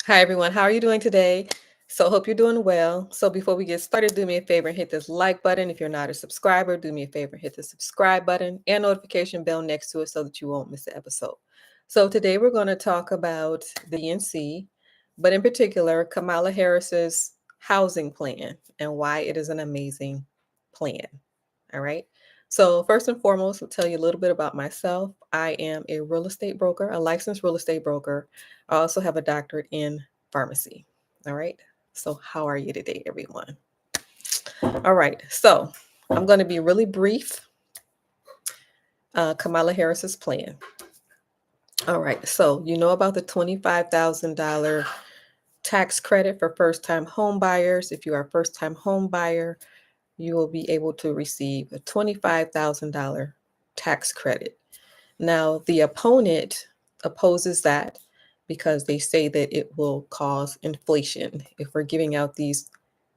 Hi, everyone. How are you doing today? So, hope you're doing well. So, before we get started, do me a favor and hit this like button. If you're not a subscriber, do me a favor and hit the subscribe button and notification bell next to it so that you won't miss an episode. So, today we're going to talk about the DNC, but in particular, Kamala Harris's housing plan and why it is an amazing plan. All right. So, first and foremost, I'll tell you a little bit about myself. I am a real estate broker, a licensed real estate broker. I also have a doctorate in pharmacy. All right. So, how are you today, everyone? All right. So, I'm going to be really brief. Kamala Harris's plan. All right. So, you know about the $25,000 tax credit for first time home buyers. If you are a first time home buyer, you will be able to receive a $25,000 tax credit. Now, the opponent opposes that because they say that it will cause inflation. If we're giving out these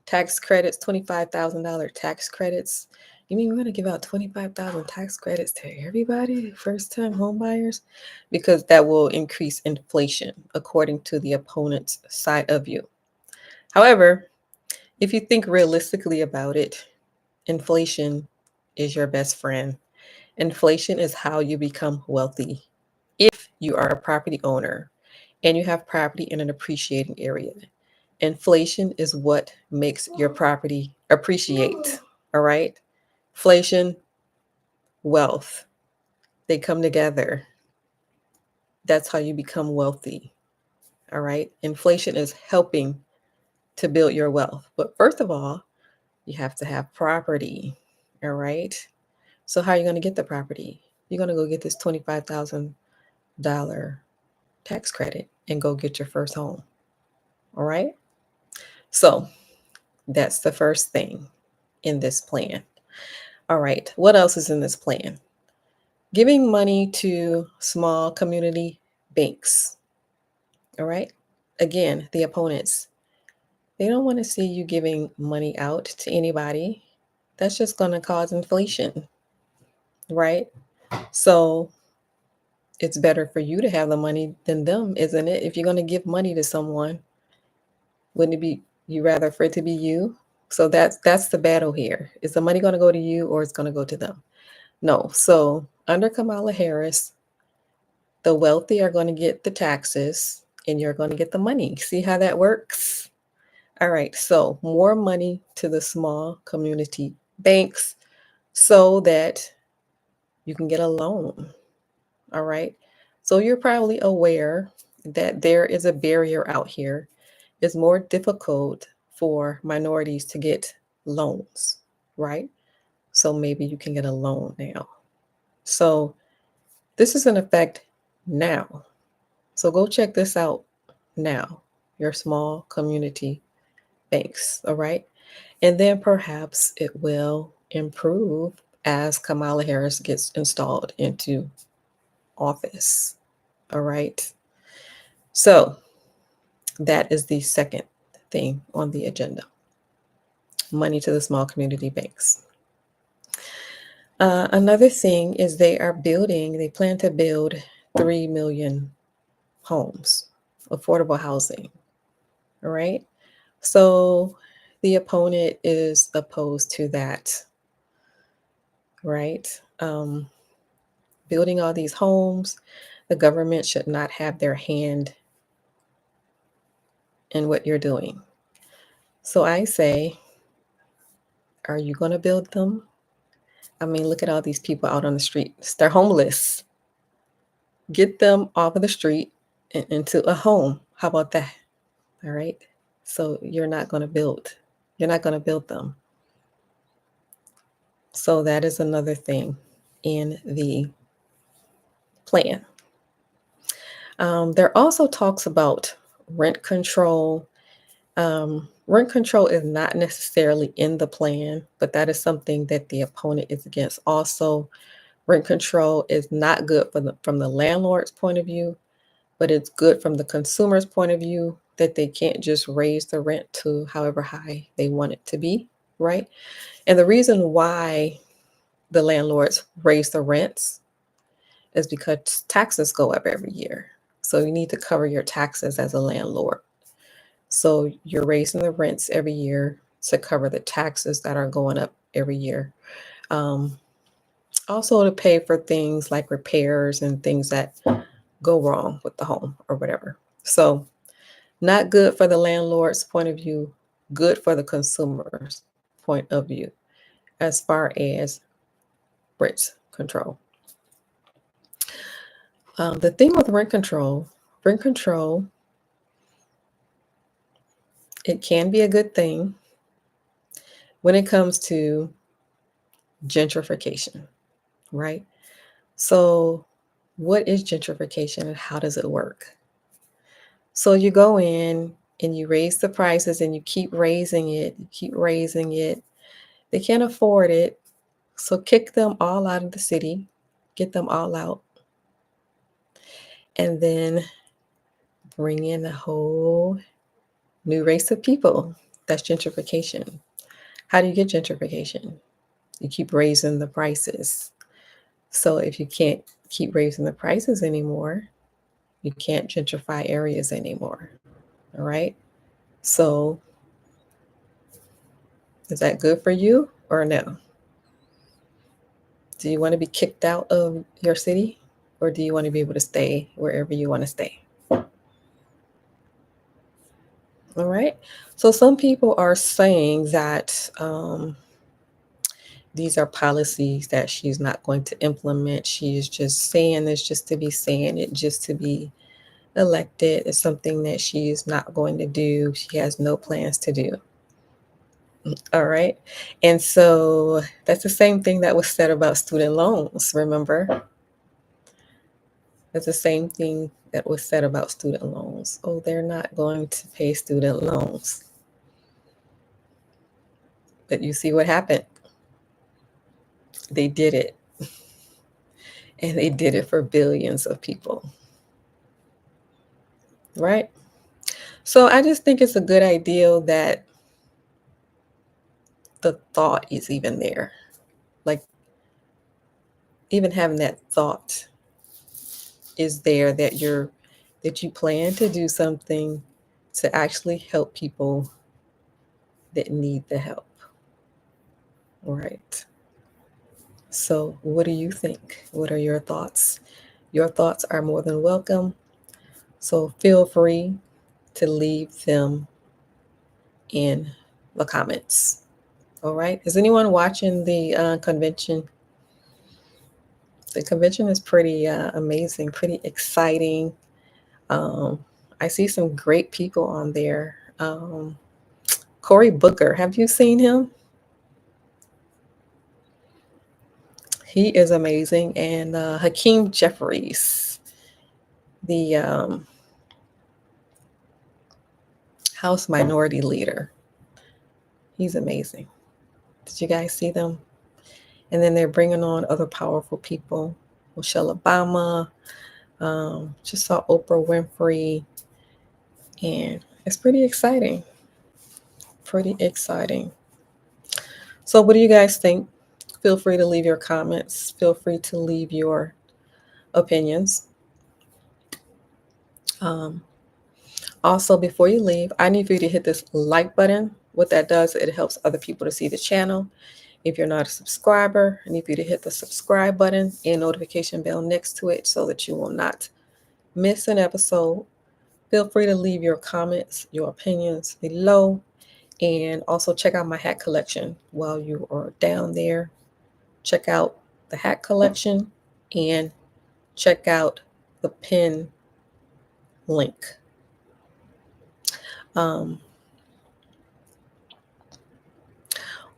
tax credits, $25,000 tax credits, you mean we're going to give out 25,000 tax credits to everybody, first time home buyers? Because that will increase inflation, according to the opponent's side of view. However, if you think realistically about it, inflation is your best friend. Inflation is how you become wealthy. If you are a property owner and you have property in an appreciating area, inflation is what makes your property appreciate. All right. Inflation, wealth, they come together. That's how you become wealthy. All right. Inflation is helping to build your wealth. But first of all, you have to have property. All right. So, how are you going to get the property? You're going to go get this $25,000 tax credit and go get your first home. All right. So, that's the first thing in this plan. All right. What else is in this plan? Giving money to small community banks. All right. Again, the opponents, they don't want to see you giving money out to anybody. That's just going to cause inflation, right? So it's better for you to have the money than them, isn't it? If you're going to give money to someone, wouldn't it be you rather for it to be you? So that's the battle here. Is the money going to go to you or it's going to go to them? No. So under Kamala Harris, the wealthy are going to get the taxes and you're going to get the money. See how that works? All right. So more money to the small community banks so that you can get a loan. All right. So you're probably aware that there is a barrier out here. It's more difficult for minorities to get loans, right? So maybe you can get a loan now. So this is in effect now. So go check this out now, your small community banks, all right? And then perhaps it will improve as Kamala Harris gets installed into office, all right? So that is the second thing on the agenda, money to the small community banks. Another thing is they plan to build 3 million homes, affordable housing. All right. So the opponent is opposed to that, right? Building all these homes, the government should not have their hand in what you're doing. So I say, are you going to build them? I mean, look at all these people out on the streets. They're homeless. Get them off of the street and into a home. How about that? All right. So you're not going to build. You're not going to build them. So that is another thing in the plan. There also talks about rent control. Rent control is not necessarily in the plan, but that is something that the opponent is against. Also, rent control is not good from the landlord's point of view, but it's good from the consumer's point of view that they can't just raise the rent to however high they want it to be, right? And the reason why the landlords raise the rents is because taxes go up every year. So you need to cover your taxes as a landlord. So you're raising the rents every year to cover the taxes that are going up every year. Um, Also to pay for things like repairs and things that go wrong with the home or whatever. So not good for the landlord's point of view, good for the consumer's point of view as far as rent control. The thing with rent control, it can be a good thing when it comes to gentrification, right? So, what is gentrification and how does it work? So, you go in and you raise the prices and you keep raising it, you keep raising it. They can't afford it. So, kick them all out of the city, get them all out, and then bring in a whole new race of people. That's gentrification. How do you get gentrification? You keep raising the prices. So if you can't keep raising the prices anymore, you can't gentrify areas anymore. All right. So is that good for you or no? Do you want to be kicked out of your city or do you want to be able to stay wherever you want to stay? All right. So some people are saying that these are policies that she's not going to implement. She is just saying this just to be saying it, just to be elected. It's something that she is not going to do. She has no plans to do. All right. And so that's the same thing that was said about student loans, remember? That's the same thing that was said about student loans. Oh, they're not going to pay student loans. But you see what happened? They did it. And they did it for billions of people. Right? So I just think it's a good idea that the thought is even there. Like, even having that thought is there that you plan to do something to actually help people that need the help. All right. So, what do you think? What are your thoughts? Your thoughts are more than welcome. So, feel free to leave them in the comments. All right. Is anyone watching the convention? The convention is pretty amazing, pretty exciting. Um, I see some great people on there. Cory Booker, have you seen him? He is amazing. And Hakeem Jeffries, the House Minority Leader, he's amazing. Did you guys see them? And then they're bringing on other powerful people. Michelle Obama, just saw Oprah Winfrey, and it's pretty exciting. Pretty exciting. So, what do you guys think? Feel free to leave your comments. Feel free to leave your opinions. Um, Also, before you leave, I need for you to hit this like button. What that does, it helps other people to see the channel. If you're not a subscriber, I need for you to hit the subscribe button and notification bell next to it so that you will not miss an episode. Feel free to leave your comments, your opinions below, and also check out my hat collection while you are down there. Check out the hat collection and check out the pin link. Um,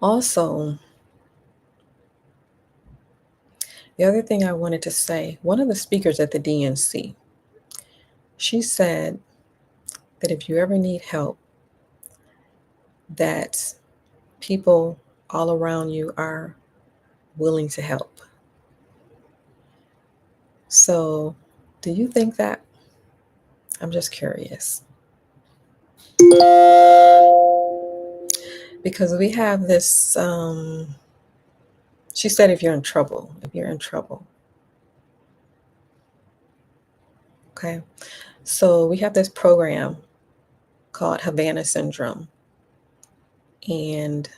Also, the other thing I wanted to say, one of the speakers at the DNC, she said that if you ever need help, that people all around you are willing to help. So, do you think that? I'm just curious. Because we have this, she said, if you're in trouble, okay? So we have this program called Havana syndrome. And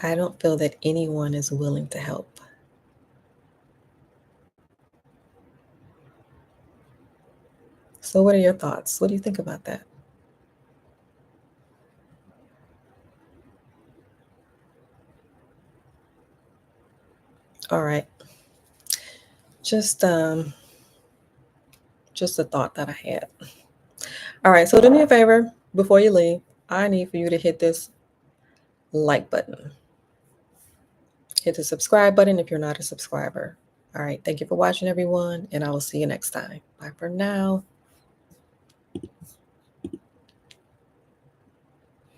I don't feel that anyone is willing to help. So, what are your thoughts? What do you think about that? All right. Just um just a thought that I had. All right, so do me a favor before you leave. I need for you to hit this like button. Hit the subscribe button if you're not a subscriber. All right, thank you for watching, everyone, and I will see you next time. Bye for now.